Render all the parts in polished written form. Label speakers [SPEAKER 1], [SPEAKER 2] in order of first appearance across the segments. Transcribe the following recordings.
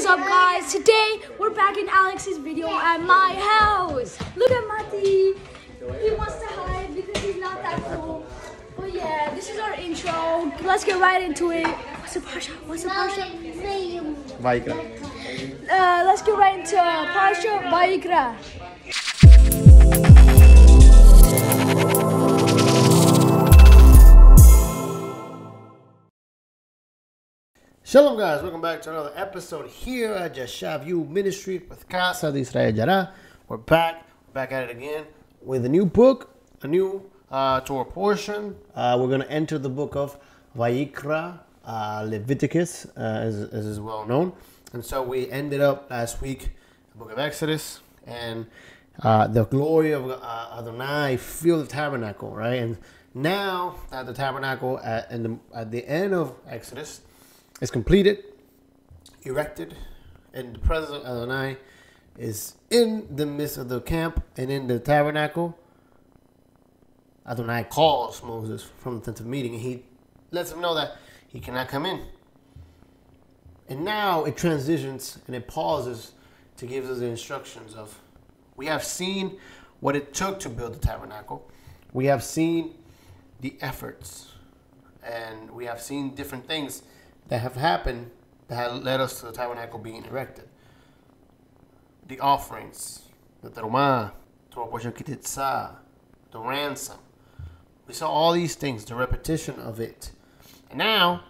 [SPEAKER 1] up, guys? Today we're back in Alex's video at my house. Look at Mati. He wants to hide because he's not that cool. But yeah, this is our intro. Let's get right into it. What's the Parashat?
[SPEAKER 2] Vayikra.
[SPEAKER 1] Let's get right into Parashat Vayikra.
[SPEAKER 2] Shalom, guys. Welcome back to another episode here at YASHAV Ministry with Casa de Israel Yara. We're back at it again with a new book, a new Torah portion. We're going to enter the book of Vayikra, Leviticus, as is well known. And so we ended up last week the book of Exodus, and the glory of Adonai filled the tabernacle, right? And now that the tabernacle at the end of Exodus is completed, erected, and the presence of Adonai is in the midst of the camp and in the tabernacle. Adonai calls Moses from the tent of meeting, and he lets him know that he cannot come in. And now it transitions and it pauses to give us the instructions of, we have seen what it took to build the tabernacle. We have seen the efforts, and we have seen different things that have happened that have led us to the tabernacle being erected. The offerings, the terumah, the ransom. We saw all these things, the repetition of it. And now,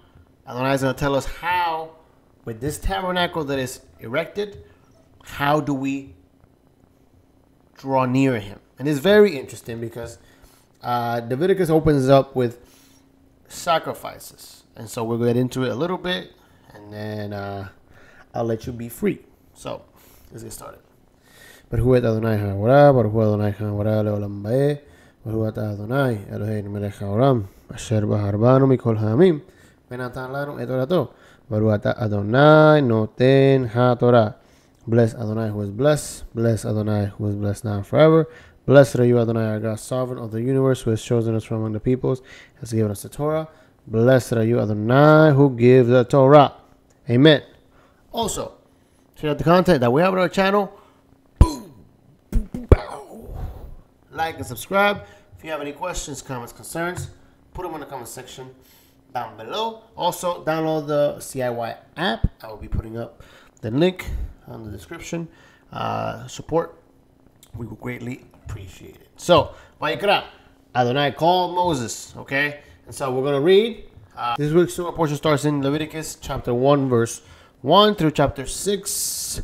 [SPEAKER 2] Adonai is going to tell us how, with this tabernacle that is erected, how do we draw near him? And it's very interesting because Leviticus opens up with sacrifices. And so we'll get into it a little bit, and then I'll let you be free. So let's get started. Baruch Adonai HaOra, Baruch Adonai HaOra le'olam ba'eh, Baruch Adonai Eloheinu melech haolam, asher bahar banu mikol ha'amim, v'natan lanu et torato. Baruch Adonai noten ha'torah. Bless Adonai who is blessed. Bless Adonai who is blessed now and forever. Blessed are you, Adonai, our God, sovereign of the universe, who has chosen us from among the peoples, has given us the Torah. Blessed are you, Adonai, who gives the Torah. Amen. Also, check out the content that we have on our channel. Like and subscribe. If you have any questions, comments, concerns, put them in the comment section down below. Also, download the CIY app. I will be putting up the link on the description. Support. We will greatly appreciate it. So, Vayikra, Adonai called Moses, okay? And so we're going to read. This week's Torah portion starts in Leviticus chapter 1, verse 1 through chapter 6,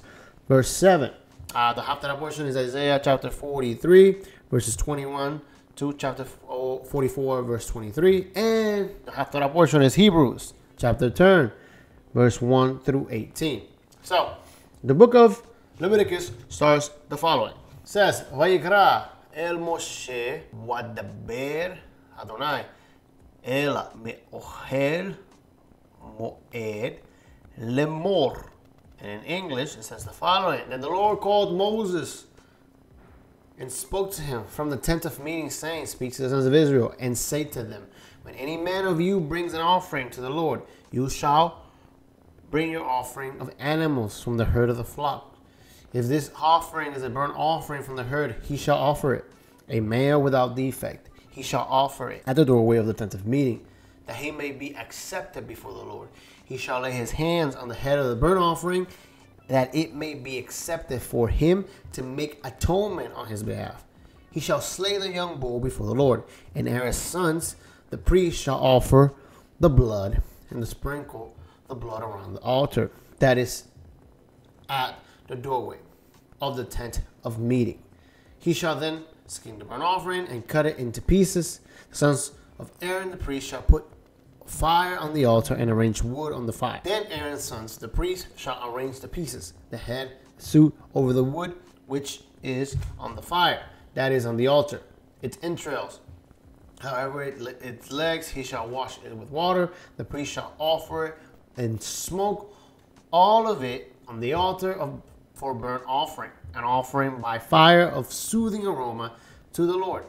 [SPEAKER 2] verse 7. The Haftarah portion is Isaiah chapter 43, verses 21 to chapter 44, verse 23. And the Haftarah portion is Hebrews chapter 10, verse 1 through 18. So, the book of Leviticus starts the following. It says, Vayikra el Moshe wadaber Adonai Ela me'ohel moed lemor. And in English, it says the following. Then the Lord called Moses and spoke to him from the tent of meeting, saying, speak to the sons of Israel, and say to them, when any man of you brings an offering to the Lord, you shall bring your offering of animals from the herd of the flock. If this offering is a burnt offering from the herd, he shall offer it, a male without defect. He shall offer it at the doorway of the tent of meeting, that he may be accepted before the Lord. He shall lay his hands on the head of the burnt offering, that it may be accepted for him to make atonement on his behalf. He shall slay the young bull before the Lord, and Aaron's sons, the priest, shall offer the blood and sprinkle the blood around the altar that is at the doorway of the tent of meeting. He shall then skin the burnt offering and cut it into pieces. The sons of Aaron the priest shall put fire on the altar and arrange wood on the fire. Then Aaron's sons, the priest, shall arrange the pieces, the head, suit over the wood which is on the fire, that is on the altar, its entrails. However, its legs he shall wash it with water. The priest shall offer it and smoke all of it on the altar for burnt offering, an offering by fire of soothing aroma to the Lord.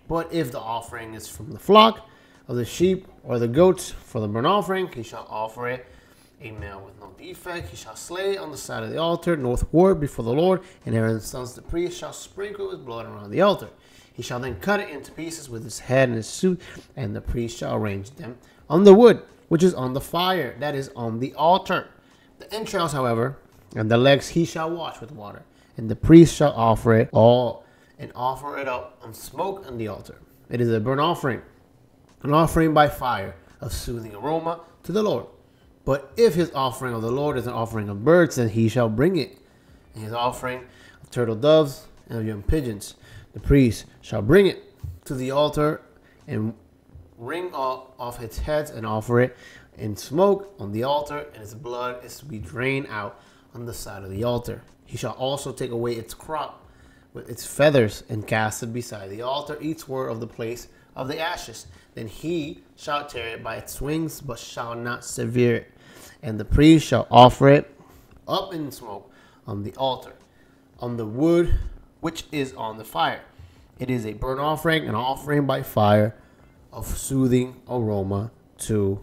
[SPEAKER 2] But if the offering is from the flock of the sheep or the goats for the burnt offering, he shall offer it a male with no defect. He shall slay on the side of the altar northward before the Lord, and Aaron's sons the priest shall sprinkle his blood around the altar. He shall then cut it into pieces with his head and his suit, and the priest shall arrange them on the wood, which is on the fire, that is on the altar. The entrails, however, and the legs he shall wash with water, and the priest shall offer it all, and offer it up on smoke on the altar. It is a burnt offering, an offering by fire of soothing aroma to the Lord. But if his offering of the Lord is an offering of birds, then he shall bring it. And his offering of turtle doves and of young pigeons, the priest shall bring it to the altar and wring off its heads and offer it in smoke on the altar, and its blood is to be drained out on the side of the altar. He shall also take away its crop with its feathers and cast it beside the altar, eastward of the place of the ashes. Then he shall tear it by its wings, but shall not sever it. And the priest shall offer it up in smoke on the altar, on the wood which is on the fire. It is a burnt offering, an offering by fire of soothing aroma to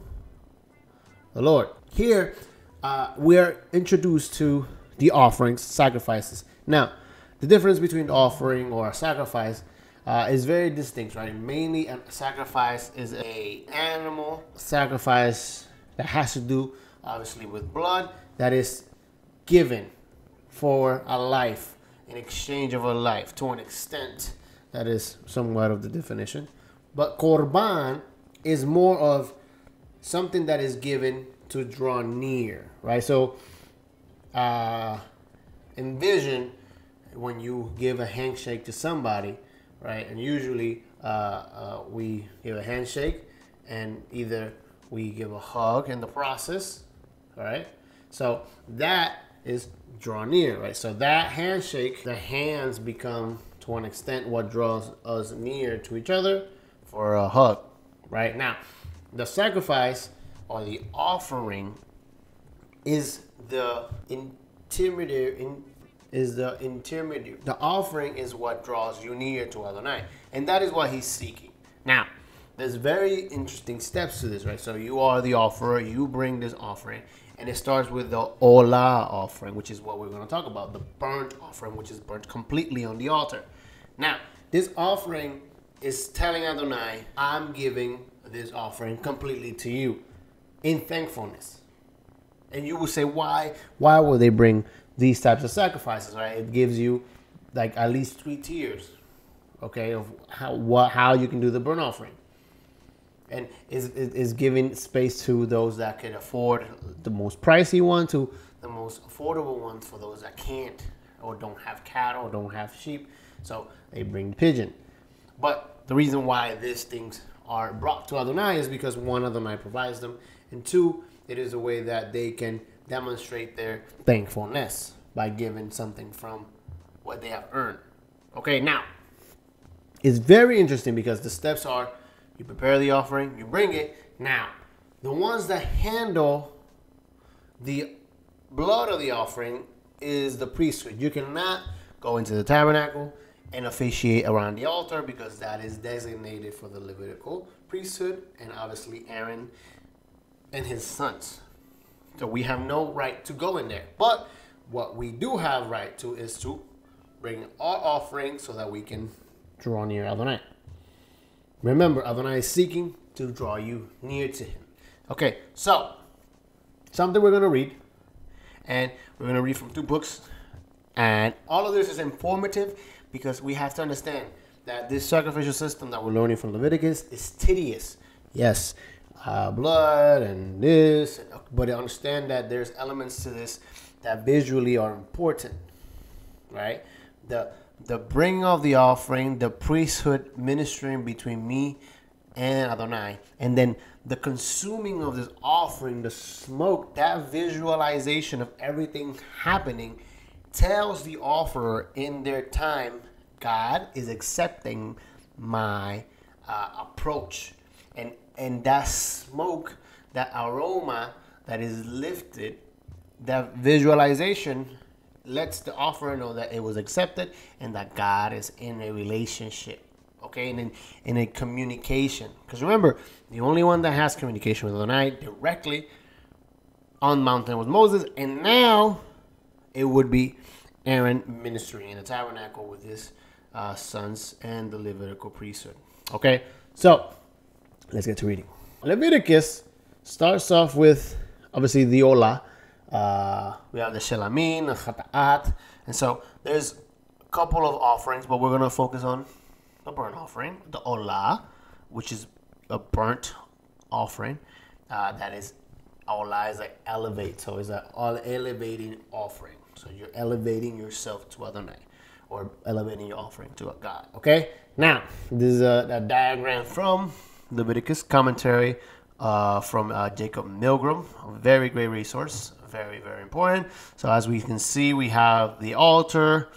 [SPEAKER 2] the Lord. Here, we are introduced to the offerings, sacrifices. Now, the difference between the offering or a sacrifice is very distinct, right? Mainly, a sacrifice is a animal sacrifice that has to do, obviously, with blood that is given for a life, in exchange of a life, to an extent. That is somewhat of the definition. But korban is more of something that is given to draw near, right? So envision when you give a handshake to somebody, right? And usually we give a handshake, and either we give a hug in the process, all right? So that is draw near, right? So that handshake, the hands become, to an extent, what draws us near to each other for a hug, right? Now, the sacrifice or the offering is the intermediary. The offering is what draws you near to Adonai, and that is what he's seeking. Now, there's very interesting steps to this, right? So you are the offerer, you bring this offering, and it starts with the Olah offering, which is what we're going to talk about, the burnt offering, which is burnt completely on the altar. Now, this offering is telling Adonai, I'm giving this offering completely to you in thankfulness. And you will say, why will they bring these types of sacrifices, right? It gives you like at least 3 tiers, okay, of how you can do the burnt offering. And is giving space to those that can afford the most pricey one to the most affordable ones for those that can't or don't have cattle or don't have sheep. So they bring pigeon. But the reason why these things are brought to Adonai is because, one, Adonai provides them, and two, it is a way that they can demonstrate their thankfulness by giving something from what they have earned. Okay, now, it's very interesting because the steps are, you prepare the offering, you bring it. Now, the ones that handle the blood of the offering is the priesthood. You cannot go into the tabernacle and officiate around the altar because that is designated for the Levitical priesthood and obviously Aaron and his sons. So we have no right to go in there. But what we do have right to is to bring our offering so that we can draw near Adonai. Remember, Adonai is seeking to draw you near to him. Okay, so something we're going to read. And we're going to read from 2 books. And all of this is informative because we have to understand that this sacrificial system that we're learning from Leviticus is tedious. Yes, blood and this. But understand that there's elements to this that visually are important. Right? The bringing of the offering, the priesthood ministering between me and Adonai, and then the consuming of this offering, the smoke, that visualization of everything happening tells the offerer in their time, God is accepting my approach. And that smoke, that aroma that is lifted, that visualization lets the offerer know that it was accepted and that God is in a relationship, okay, and in a communication. Because remember, the only one that has communication with Adonai directly on the mountain with Moses, and now it would be Aaron ministering in the tabernacle with his sons and the Levitical priesthood. Okay, so let's get to reading. Leviticus starts off with obviously the Olah. We have the Shelamim, the Chata'at, and so there's a couple of offerings, but we're going to focus on the burnt offering, the Olah, which is a burnt offering. That is, Olah is like elevate, so it's an elevating offering. So you're elevating yourself to Adonai, or elevating your offering to a God. Okay, now this is a diagram from Leviticus commentary from Jacob Milgram, a very great resource, very, very important. So as we can see, we have the altar,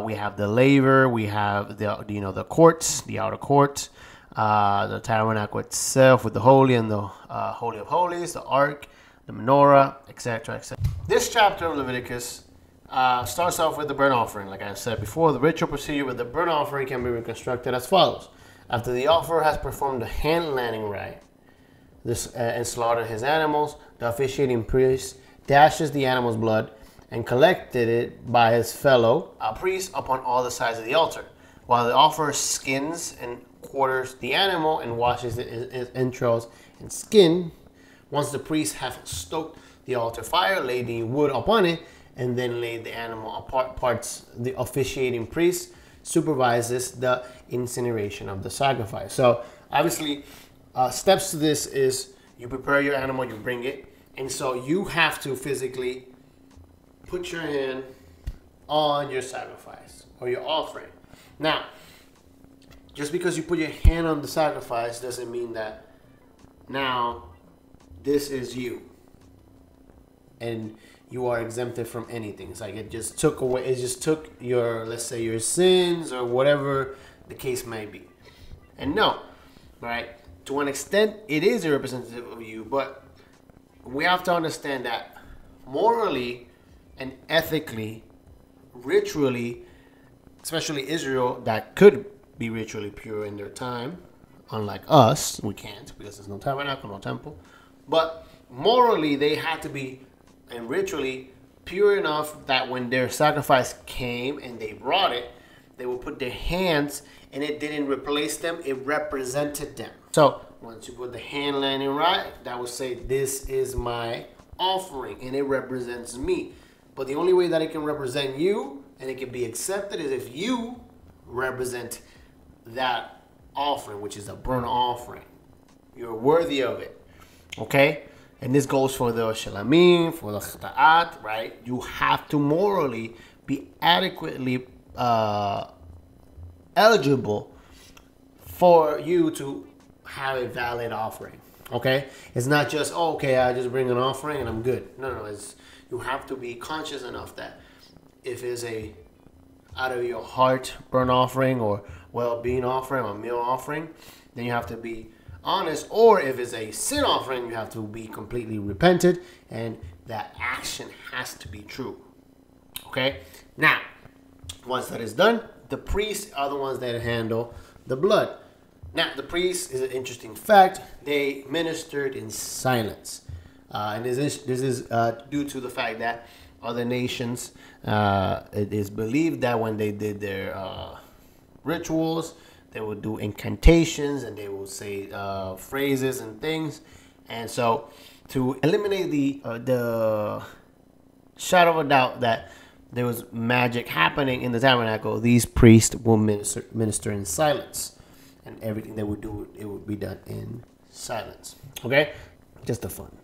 [SPEAKER 2] we have the laver, we have the courts, the outer court, the tabernacle itself with the holy and the holy of holies, the ark, the menorah, etc., etc. This chapter of Leviticus starts off with the burnt offering. Like I said before, the ritual procedure with the burnt offering can be reconstructed as follows. After the offerer has performed the hand landing rite and slaughtered his animals, the officiating priest dashes the animal's blood and collected it by his fellow priest upon all the sides of the altar, while the offerer skins and quarters the animal and washes its entrails and skin. Once the priests have stoked the altar fire, laid the wood upon it, and then laid the animal apart parts, the officiating priest supervises the incineration of the sacrifice. So obviously, steps to this is you prepare your animal, you bring it, and so you have to physically put your hand on your sacrifice or your offering. Now, just because you put your hand on the sacrifice doesn't mean that now this is you and you are exempted from anything. It's like it just took away, it just took your, let's say, your sins or whatever the case may be. And no, right? To an extent, it is a representative of you, but we have to understand that morally and ethically, ritually, especially Israel, that could be ritually pure in their time, unlike us, we can't because there's no tabernacle, no temple. But morally, they had to be, and ritually, pure enough that when their sacrifice came and they brought it, they would put their hands, and it didn't replace them, it represented them. So once you put the hand landing right, that would say, this is my offering, and it represents me. But the only way that it can represent you, and it can be accepted, is if you represent that offering, which is a burnt offering. You're worthy of it. Okay? And this goes for the Shelamim, for the Chata'at, right? You have to morally be adequately eligible for you to have a valid offering. Okay? It's not just, oh, okay, I just bring an offering and I'm good. No, it's, you have to be conscious enough that if it's a out of your heart burnt offering or well-being offering or meal offering, then you have to be honest. Or if it's a sin offering, you have to be completely repented, and that action has to be true. Okay? Now, once that is done, the priests are the ones that handle the blood. Now, the priests, is an interesting fact, they ministered in silence. And this is due to the fact that other nations, it is believed that when they did their rituals, they would do incantations and they would say phrases and things. And so to eliminate the shadow of a doubt that there was magic happening in the tabernacle, these priests will minister in silence. And everything they would do, it would be done in silence. Okay? Just a fun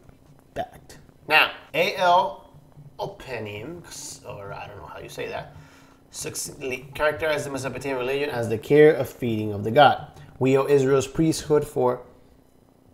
[SPEAKER 2] fact. Now, A.L. Openim, or I don't know how you say that, succinctly characterized the Mesopotamian religion as the care of feeding of the god. We owe Israel's priesthood for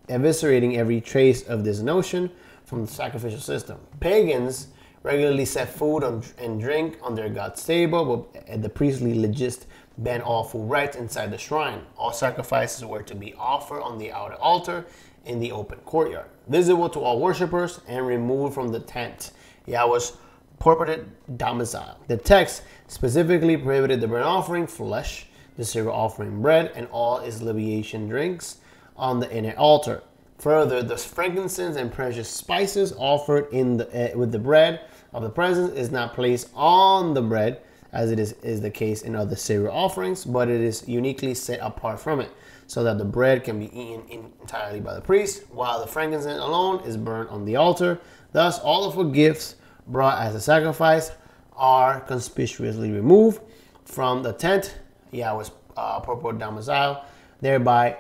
[SPEAKER 2] eviscerating every trace of this notion from the sacrificial system. Pagans regularly set food and drink on their god's table, but the priestly legist banned all food rites inside the shrine. All sacrifices were to be offered on the outer altar in the open courtyard, visible to all worshippers and removed from the tent, Yahweh's purported domicile. The text specifically prohibited the burnt offering, flesh, the cereal offering, bread, and all its libation drinks on the inner altar. Further, the frankincense and precious spices offered in the with the bread of the presence is not placed on the bread, as it is the case in other cereal offerings, but it is uniquely set apart from it, so that the bread can be eaten entirely by the priest, while the frankincense alone is burned on the altar. Thus, all of the gifts brought as a sacrifice are conspicuously removed from the tent, Yahweh's purported domicile, thereby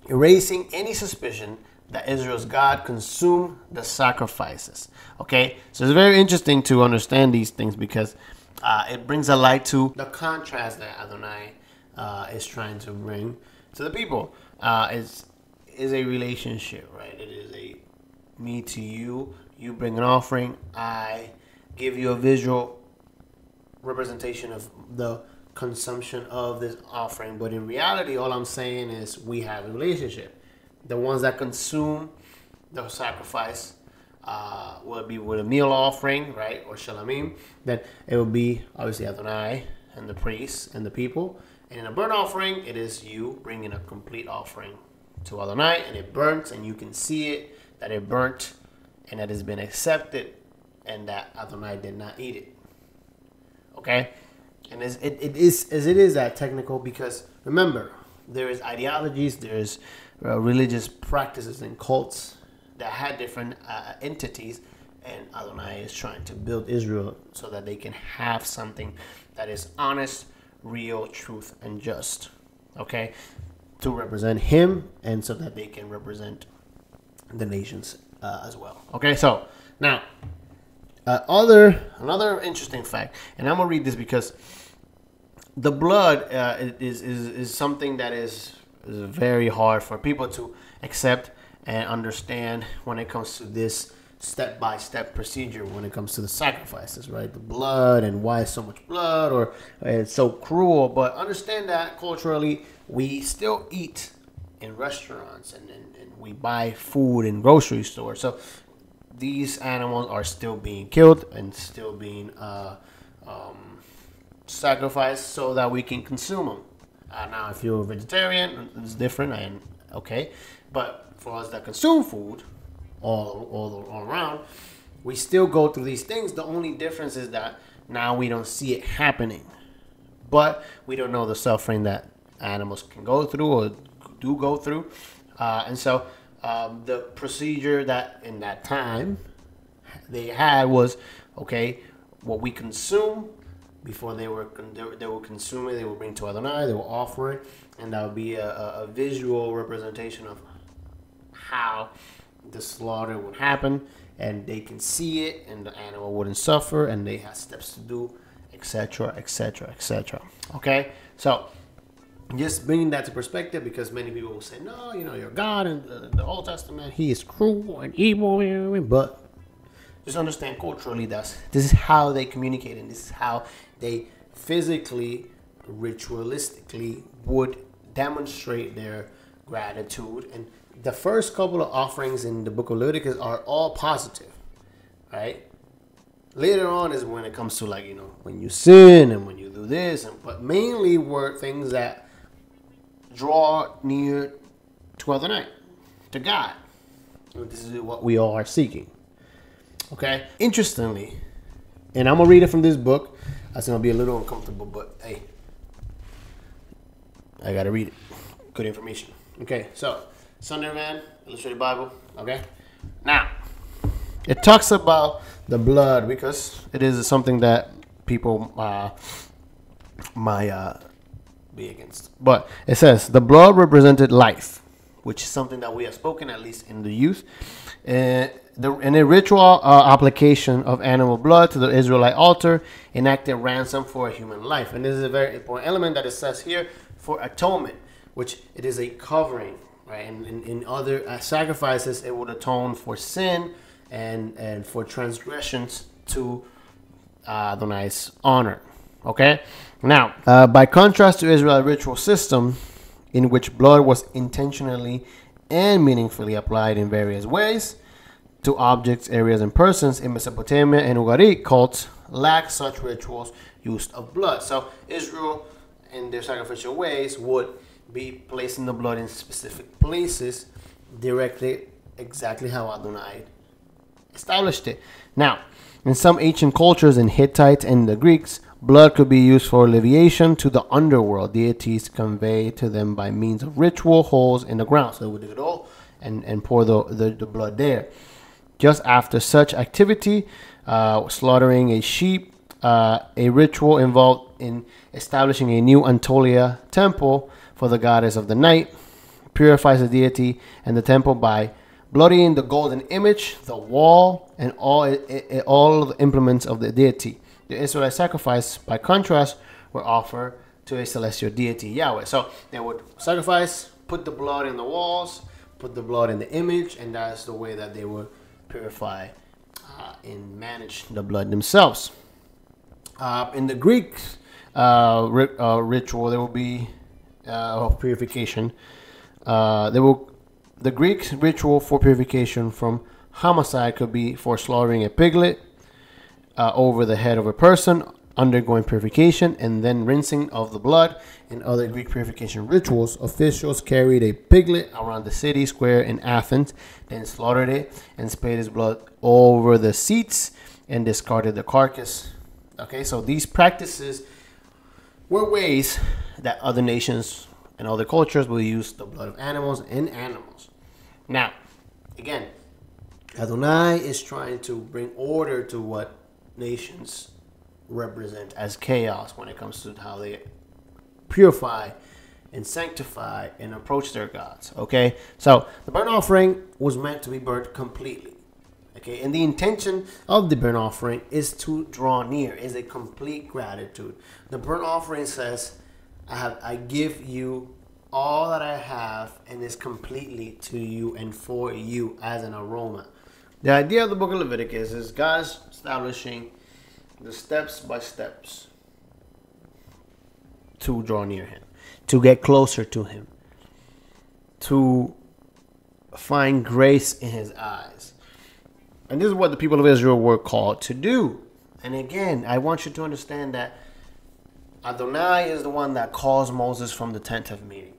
[SPEAKER 2] erasing any suspicion that Israel's God consumed the sacrifices. Okay, so it's very interesting to understand these things because it brings a light to the contrast that Adonai is trying to bring to the people. Is a relationship, right? It is a me to you. You bring an offering, I give you a visual representation of the consumption of this offering. But in reality, all I'm saying is we have a relationship. The ones that consume the sacrifice will be with a meal offering, right? Or shalamim. Then it will be obviously Adonai and the priests and the people. And in a burnt offering, it is you bringing a complete offering to Adonai, and it burns, and you can see it, that it burnt, and that it's been accepted, and that Adonai did not eat it. Okay? And it is that technical, because remember, there is ideologies, there's religious practices and cults that had different entities, and Adonai is trying to build Israel so that they can have something that is honest, real, truth, and just. Okay? To represent him, and so that they can represent the nations as well. Okay, so now another interesting fact, and I'm gonna read this because the blood is something that is very hard for people to accept and understand when it comes to this step-by-step procedure when it comes to the sacrifices, right? The blood, and why so much blood, or it's so cruel. But understand that culturally we still eat in restaurants, and we buy food in grocery stores. So these animals are still being killed and still being sacrificed so that we can consume them. Now, if you're a vegetarian, it's different, and okay. But for us that consume food all around, we still go through these things. The only difference is that now we don't see it happening, but we don't know the suffering that animals can go through or do go through. And so the procedure that in that time they had was, okay, what we consume before they were consuming, they would bring to Adonai, they will offer it, and that would be a visual representation of how the slaughter would happen, and they can see it, and the animal wouldn't suffer, and they have steps to do, etc., etc., etc. Okay, so just bringing that to perspective, because many people will say, no, your God in the Old Testament, he is cruel and evil, but just understand culturally this is how they communicate, and this is how they physically, ritualistically would demonstrate their gratitude. And the first couple of offerings in the book of Leviticus are all positive, right? Later on is when it comes to, like, when you sin and when you do this, but mainly were things that draw near to Adonai, to God. This is what we all are seeking. Okay? Interestingly, and I'm going to read it from this book. That's going to be a little uncomfortable, but hey, I got to read it. Good information. Okay, so Sunday Man, Illustrated Bible. Okay? Now, it talks about the blood because it is something that people might be against. But it says, the blood represented life, which is something that we have spoken, at least in the youth. In a ritual application of animal blood to the Israelite altar enacted ransom for a human life. And this is a very important element that it says here for atonement, which it is a covering, right? And in other sacrifices, it would atone for sin and for transgressions to Adonai's honor. Okay? Now, by contrast to Israel's ritual system, in which blood was intentionally and meaningfully applied in various ways to objects, areas, and persons, in Mesopotamia and Ugaritic cults lacked such rituals used of blood. So Israel, in their sacrificial ways, would be placing the blood in specific places directly exactly how Adonai established it. Now, in some ancient cultures, in Hittites and the Greeks, blood could be used for alleviation to the underworld. Deities convey to them by means of ritual holes in the ground. So they would dig a hole and pour the blood there. Just after such activity, slaughtering a sheep, a ritual involved in establishing a new Antolia temple for the goddess of the night, purifies the deity and the temple by bloodying the golden image, the wall, and all the implements of the deity. The Israelite sacrifice, by contrast, were offered to a celestial deity, Yahweh. So they would sacrifice, put the blood in the walls, put the blood in the image, and that's the way that they would purify and manage the blood themselves. In the Greek ritual, there will be of purification. The Greek ritual for purification from homicide could be for slaughtering a piglet over the head of a person, undergoing purification, and then rinsing of the blood. In other Greek purification rituals, officials carried a piglet around the city square in Athens, then slaughtered it and sprayed its blood over the seats and discarded the carcass. Okay, so these practices were ways that other nations and other cultures will use the blood of animals in animals. Now, again, Adonai is trying to bring order to what nations represent as chaos when it comes to how they purify and sanctify and approach their gods. Okay, so the burnt offering was meant to be burnt completely. Okay, and the intention of the burnt offering is to draw near, is a complete gratitude. The burnt offering says, I give you all that I have, and is completely to you and for you as an aroma. The idea of the book of Leviticus is God's establishing the steps by steps to draw near him, to get closer to him, to find grace in his eyes. And this is what the people of Israel were called to do. And again, I want you to understand that Adonai is the one that calls Moses from the tent of meeting.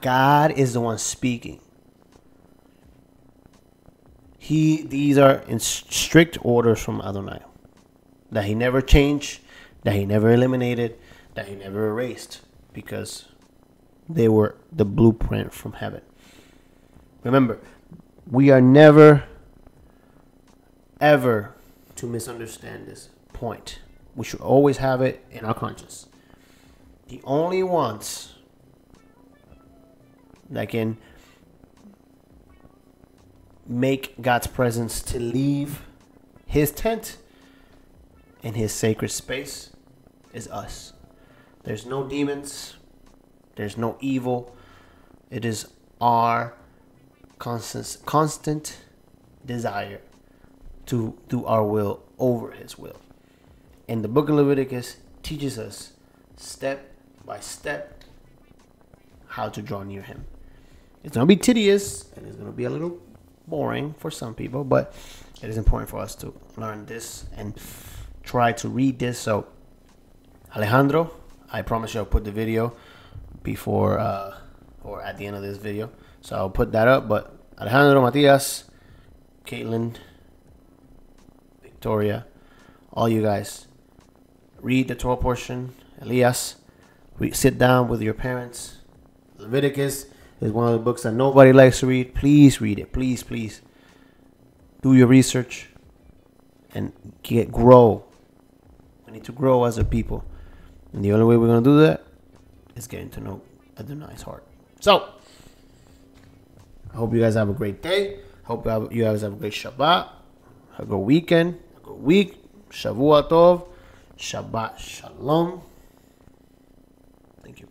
[SPEAKER 2] God is the one speaking. These are in strict orders from Adonai that he never changed, that he never eliminated, that he never erased, because they were the blueprint from heaven. Remember, we are never, ever to misunderstand this point. We should always have it in our conscience. The only ones that can make God's presence to leave his tent and his sacred space is us. There's no demons. There's no evil. It is our constant desire to do our will over his will. And the book of Leviticus teaches us step by step how to draw near him. It's going to be tedious and it's going to be a little boring for some people, but it is important for us to learn this and try to read this. So, Alejandro, I promise you I'll put the video before or at the end of this video. So I'll put that up. But Alejandro, Matias, Caitlin, Victoria, all you guys, read the Torah portion. Elias, sit down with your parents. Leviticus is one of the books that nobody likes to read. Please read it. Please, please. Do your research and grow. We need to grow as a people. And the only way we're going to do that is getting to know Adonai's heart. So, I hope you guys have a great day. Hope you guys have a great Shabbat. A good weekend. A good week. Shavua Tov. Shabbat Shalom. Thank you.